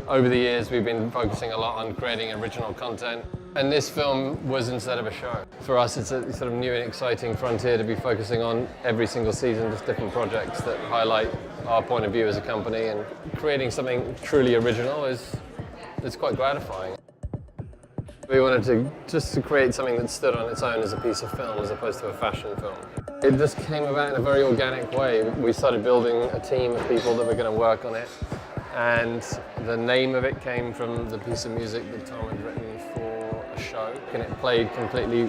Over the years, we've been focusing a lot on creating original content, and this film was instead of a show. For us, it's a sort of new and exciting frontier to be focusing on every single season, just different projects that highlight our point of view as a company, and creating something truly original is quite gratifying. We wanted to create something that stood on its own as a piece of film as opposed to a fashion film. It just came about in a very organic way. We started building a team of people that were going to work on it, and the name of it came from the piece of music that Tom had written for a show, and it played completely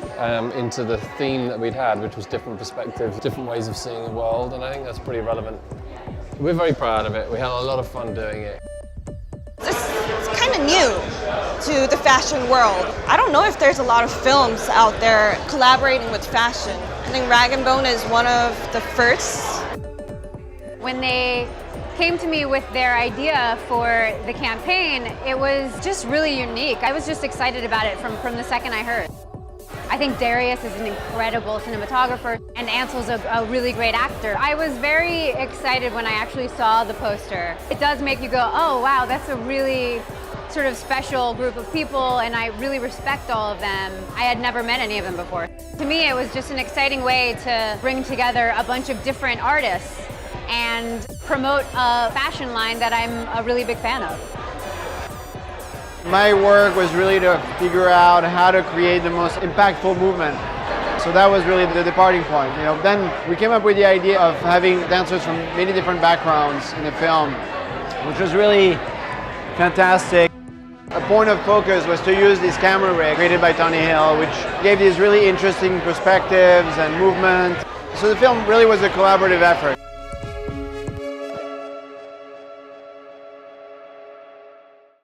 into the theme that we'd had, which was different perspectives, different ways of seeing the world, and I think that's pretty relevant. We're very proud of it. We had a lot of fun doing it. It's kind of new to the fashion world. I don't know if there's a lot of films out there collaborating with fashion. I think Rag & Bone is one of the first. When they came to me with their idea for the campaign, it was just really unique. I was just excited about it from the second I heard. I think Darius is an incredible cinematographer, and Ansel's a really great actor. I was very excited when I actually saw the poster. It does make you go, oh wow, that's a really sort of special group of people, and I really respect all of them. I had never met any of them before. To me, it was just an exciting way to bring together a bunch of different artists and promote a fashion line that I'm a really big fan of. My work was really to figure out how to create the most impactful movement. So that was really the departing point. Then we came up with the idea of having dancers from many different backgrounds in the film, which was really fantastic. A point of focus was to use this camera rig created by Tony Hill, which gave these really interesting perspectives and movement. So the film really was a collaborative effort.